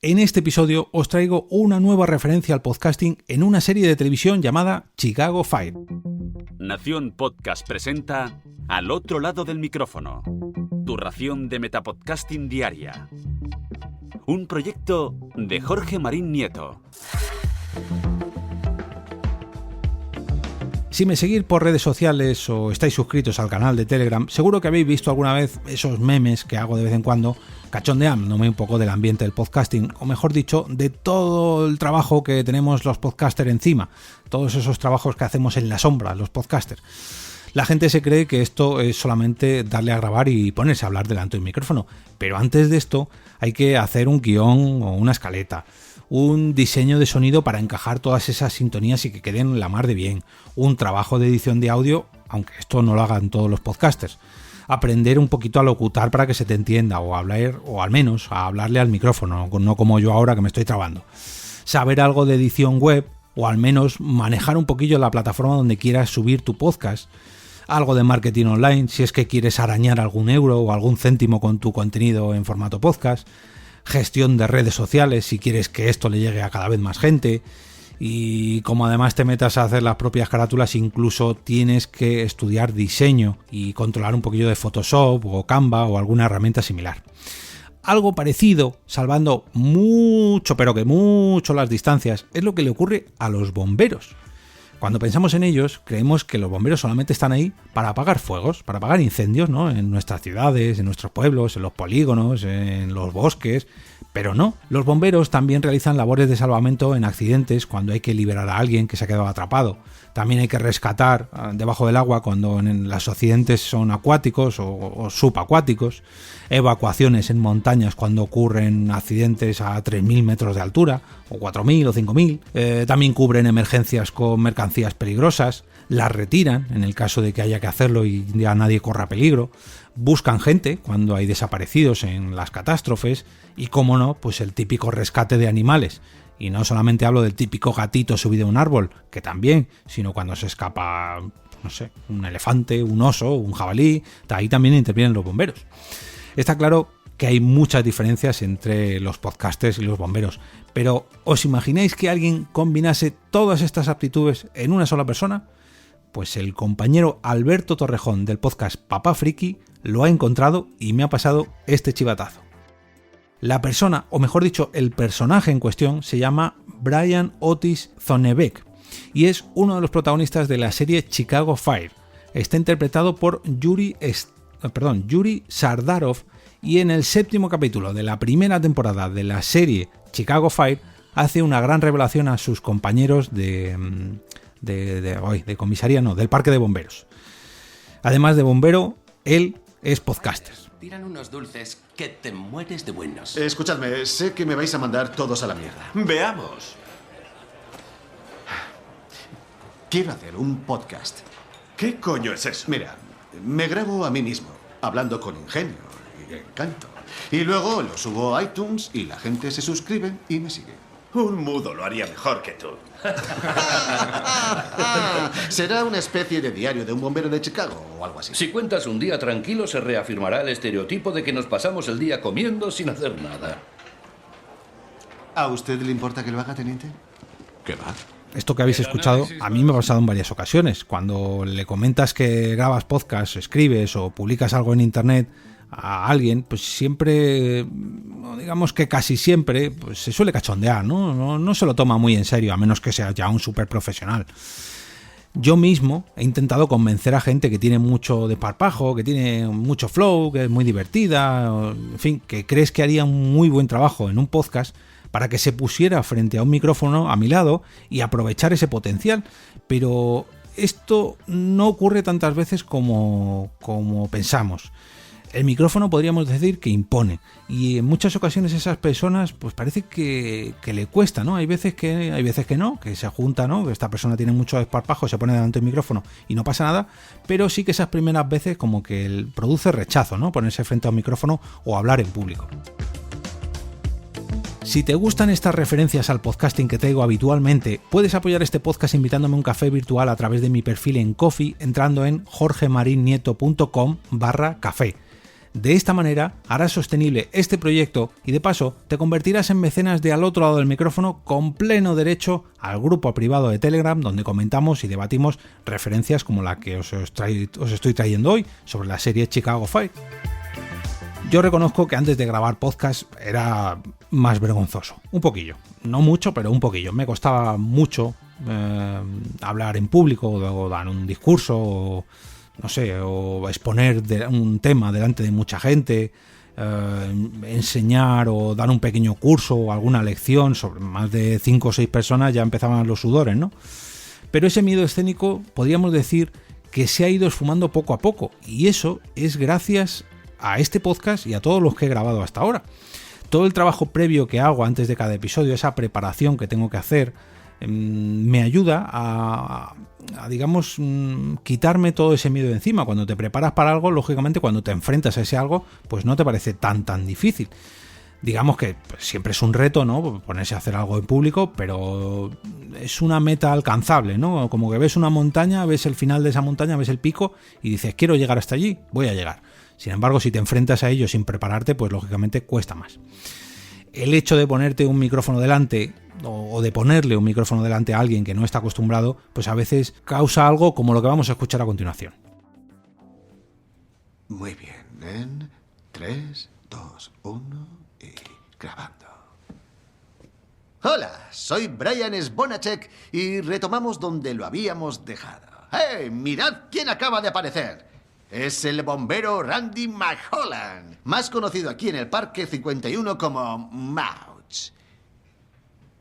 En este episodio os traigo una nueva referencia al podcasting en una serie de televisión llamada Chicago Fire. Nación Podcast presenta Al otro lado del micrófono, tu ración de metapodcasting diaria. Un proyecto de Jorge Marín Nieto. Si me seguís por redes sociales o estáis suscritos al canal de Telegram, seguro que habéis visto alguna vez esos memes que hago de vez en cuando, cachondeándome un poco del ambiente del podcasting, o mejor dicho, de todo el trabajo que tenemos los podcasters encima, todos esos trabajos que hacemos en la sombra, los podcasters. La gente se cree que esto es solamente darle a grabar y ponerse a hablar delante de un micrófono, pero antes de esto hay que hacer un guión o una escaleta, un diseño de sonido para encajar todas esas sintonías y que queden la mar de bien, un trabajo de edición de audio, aunque esto no lo hagan todos los podcasters, aprender un poquito a locutar para que se te entienda o hablar, o al menos a hablarle al micrófono, no como yo ahora que me estoy trabando, saber algo de edición web o al menos manejar un poquillo la plataforma donde quieras subir tu podcast, algo de marketing online si es que quieres arañar algún euro o algún céntimo con tu contenido en formato podcast, gestión de redes sociales si quieres que esto le llegue a cada vez más gente, y como además te metas a hacer las propias carátulas, incluso tienes que estudiar diseño y controlar un poquillo de Photoshop o Canva o alguna herramienta similar. Algo parecido, salvando mucho, pero que mucho las distancias, es lo que le ocurre a los bomberos. Cuando pensamos en ellos, creemos que los bomberos solamente están ahí para apagar fuegos, para apagar incendios, ¿no? En nuestras ciudades, en nuestros pueblos, en los polígonos, en los bosques. Pero no, los bomberos también realizan labores de salvamento en accidentes cuando hay que liberar a alguien que se ha quedado atrapado. También hay que rescatar debajo del agua cuando los accidentes son acuáticos o subacuáticos. Evacuaciones en montañas cuando ocurren accidentes a 3.000 metros de altura, o 4.000 o 5.000. También cubren emergencias con mercancías peligrosas. Las retiran en el caso de que haya que hacerlo y ya nadie corra peligro. Buscan gente cuando hay desaparecidos en las catástrofes. Y cómo no, pues el típico rescate de animales. Y no solamente hablo del típico gatito subido a un árbol, que también, sino cuando se escapa, no sé, un elefante, un oso, un jabalí, ahí también intervienen los bomberos. Está claro que hay muchas diferencias entre los podcasters y los bomberos, pero ¿os imagináis que alguien combinase todas estas aptitudes en una sola persona? Pues el compañero Alberto Torrejón del podcast Papá Friki lo ha encontrado y me ha pasado este chivatazo. La persona, o mejor dicho, el personaje en cuestión se llama Brian Otis Zonnebeck y es uno de los protagonistas de la serie Chicago Fire. Está interpretado por Yuri Sardarov y en el 7º capítulo de la primera temporada de la serie Chicago Fire hace una gran revelación a sus compañeros de comisaría, no, del parque de bomberos. Además de bombero, él es podcaster. Tiran unos dulces que te mueres de buenos. Escuchadme, sé que me vais a mandar todos a la mierda. Veamos. Quiero hacer un podcast. ¿Qué coño es eso? Mira, me grabo a mí mismo, hablando con ingenio y encanto. Y luego lo subo a iTunes y la gente se suscribe y me sigue. Un mudo lo haría mejor que tú. Será una especie de diario de un bombero de Chicago o algo así. Si cuentas un día tranquilo, se reafirmará el estereotipo de que nos pasamos el día comiendo sin hacer nada. ¿A usted le importa que lo haga, teniente? ¿Qué va? Esto que habéis escuchado a mí me ha pasado en varias ocasiones. Cuando le comentas que grabas podcast, escribes o publicas algo en internet a alguien, pues siempre, digamos que casi siempre, pues se suele cachondear, ¿no? No se lo toma muy en serio, a menos que sea ya un súper profesional. Yo mismo he intentado convencer a gente que tiene mucho desparpajo, que tiene mucho flow, que es muy divertida, en fin, que crees que haría un muy buen trabajo en un podcast, para que se pusiera frente a un micrófono a mi lado y aprovechar ese potencial. Pero esto no ocurre tantas veces como pensamos. El micrófono podríamos decir que impone, y en muchas ocasiones esas personas pues parece que le cuesta, ¿no? Hay veces que no, que se junta, ¿no? Que esta persona tiene mucho desparpajo, se pone delante del micrófono y no pasa nada, pero sí que esas primeras veces como que produce rechazo, ¿no? Ponerse frente a un micrófono o hablar en público. Si te gustan estas referencias al podcasting que traigo habitualmente, puedes apoyar este podcast invitándome a un café virtual a través de mi perfil en Ko-fi entrando en jorgemarinieto.com/café. De esta manera harás sostenible este proyecto y de paso te convertirás en mecenas de Al otro lado del micrófono con pleno derecho al grupo privado de Telegram donde comentamos y debatimos referencias como la que os estoy trayendo hoy sobre la serie Chicago Fire. Yo reconozco que antes de grabar podcast era más vergonzoso, un poquillo, no mucho, pero un poquillo. Me costaba mucho hablar en público o dar un discurso o, no sé, o exponer un tema delante de mucha gente, enseñar o dar un pequeño curso o alguna lección sobre más de 5 o 6 personas, ya empezaban los sudores, ¿no? Pero ese miedo escénico podríamos decir que se ha ido esfumando poco a poco, y eso es gracias a este podcast y a todos los que he grabado hasta ahora. Todo el trabajo previo que hago antes de cada episodio, esa preparación que tengo que hacer, me ayuda a digamos, quitarme todo ese miedo de encima. Cuando te preparas para algo, lógicamente cuando te enfrentas a ese algo, pues no te parece tan difícil. Digamos que siempre es un reto, ¿no? Ponerse a hacer algo en público, pero es una meta alcanzable, ¿no? Como que ves una montaña, ves el final de esa montaña, ves el pico y dices, quiero llegar hasta allí, voy a llegar. Sin embargo, si te enfrentas a ello sin prepararte, pues lógicamente cuesta más. El hecho de ponerte un micrófono delante o de ponerle un micrófono delante a alguien que no está acostumbrado, pues a veces causa algo como lo que vamos a escuchar a continuación. Muy bien, en 3, 2, 1 y grabando. Hola, soy Brian Sbonacek y retomamos donde lo habíamos dejado. ¡Hey! ¡Mirad quién acaba de aparecer! Es el bombero Randy Mulholland, más conocido aquí en el Parque 51 como Mouch.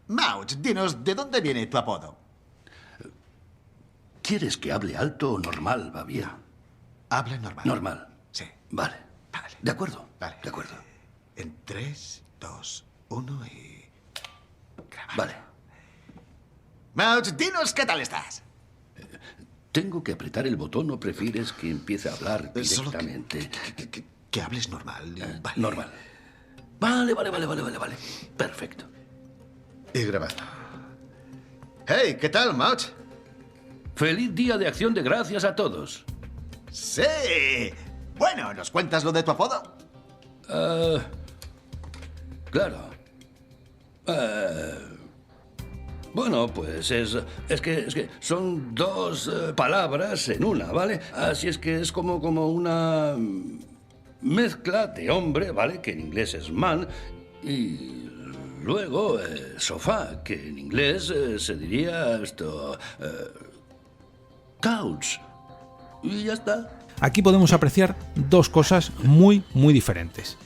Mouch, dinos, ¿de dónde viene tu apodo? ¿Quieres que hable alto o normal, va bien? Habla normal. Normal. Sí. Vale. Vale. De acuerdo. Vale. De acuerdo. En 3, 2, 1 y... grabando. Vale. Mouch, dinos qué tal estás. ¿Tengo que apretar el botón o prefieres que empiece a hablar Solo directamente? que hables normal. Vale. Normal. Vale. Perfecto. Y grabando. Hey, ¿qué tal, Mouch? ¡Feliz Día de Acción de Gracias a todos! ¡Sí! Bueno, ¿nos cuentas lo de tu apodo? Claro. Bueno, pues es que son dos palabras en una, ¿vale? Así es que es como una mezcla de hombre, ¿vale? Que en inglés es man, y luego sofá, que en inglés se diría couch. Y ya está. Aquí podemos apreciar dos cosas muy diferentes.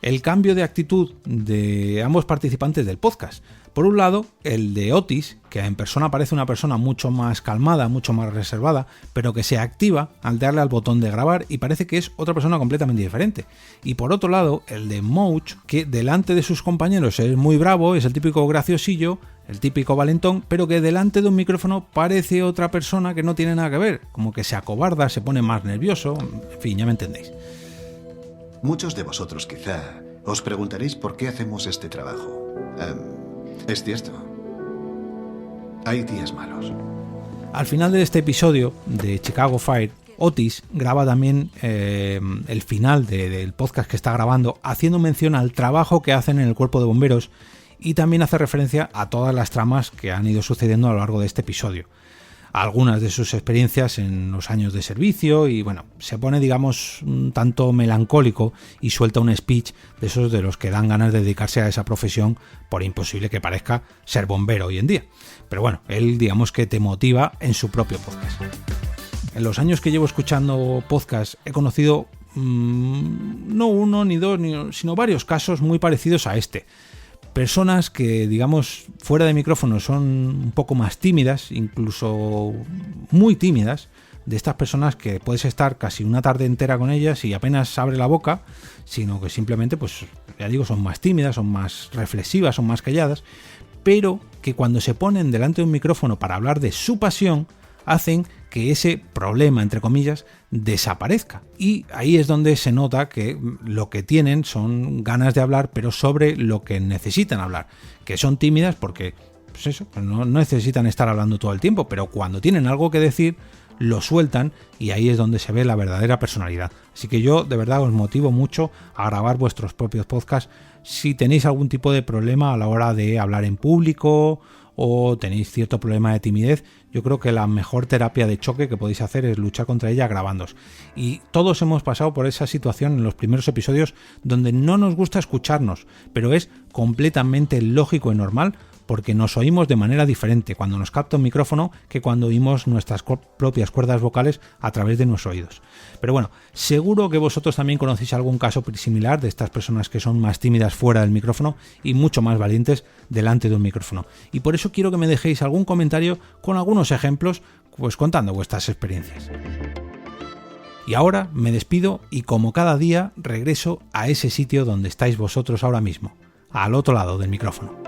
El cambio de actitud de ambos participantes del podcast. Por un lado, el de Otis, que en persona parece una persona mucho más calmada, mucho más reservada, pero que se activa al darle al botón de grabar y parece que es otra persona completamente diferente. Y por otro lado, el de Mouch, que delante de sus compañeros es muy bravo, es el típico graciosillo, el típico valentón, pero que delante de un micrófono parece otra persona que no tiene nada que ver, como que se acobarda, se pone más nervioso, en fin, ya me entendéis. Muchos de vosotros quizá os preguntaréis por qué hacemos este trabajo. Es cierto. Hay días malos. Al final de este episodio de Chicago Fire, Otis graba también el final del podcast que está grabando, haciendo mención al trabajo que hacen en el cuerpo de bomberos y también hace referencia a todas las tramas que han ido sucediendo a lo largo de este episodio. Algunas de sus experiencias en los años de servicio y bueno, se pone digamos un tanto melancólico y suelta un speech de esos de los que dan ganas de dedicarse a esa profesión por imposible que parezca ser bombero hoy en día. Pero bueno, él digamos que te motiva en su propio podcast. En los años que llevo escuchando podcast he conocido no uno ni dos, sino varios casos muy parecidos a este. Personas que, digamos, fuera de micrófono son un poco más tímidas, incluso muy tímidas, de estas personas que puedes estar casi una tarde entera con ellas y apenas abre la boca, sino que simplemente, pues, ya digo, son más tímidas, son más reflexivas, son más calladas, pero que cuando se ponen delante de un micrófono para hablar de su pasión, hacen que ese problema, entre comillas, desaparezca. Y ahí es donde se nota que lo que tienen son ganas de hablar, pero sobre lo que necesitan hablar. Que son tímidas porque, pues eso, no necesitan estar hablando todo el tiempo, pero cuando tienen algo que decir, lo sueltan y ahí es donde se ve la verdadera personalidad. Así que yo de verdad os motivo mucho a grabar vuestros propios podcasts si tenéis algún tipo de problema a la hora de hablar en público o tenéis cierto problema de timidez. Yo creo que la mejor terapia de choque que podéis hacer es luchar contra ella grabándoos. Y todos hemos pasado por esa situación en los primeros episodios donde no nos gusta escucharnos, pero es completamente lógico y normal porque nos oímos de manera diferente cuando nos capta un micrófono que cuando oímos nuestras propias cuerdas vocales a través de nuestros oídos. Pero bueno, seguro que vosotros también conocéis algún caso similar de estas personas que son más tímidas fuera del micrófono y mucho más valientes delante de un micrófono. Y por eso quiero que me dejéis algún comentario con algunos ejemplos, pues contando vuestras experiencias. Y ahora me despido y como cada día regreso a ese sitio donde estáis vosotros ahora mismo, al otro lado del micrófono.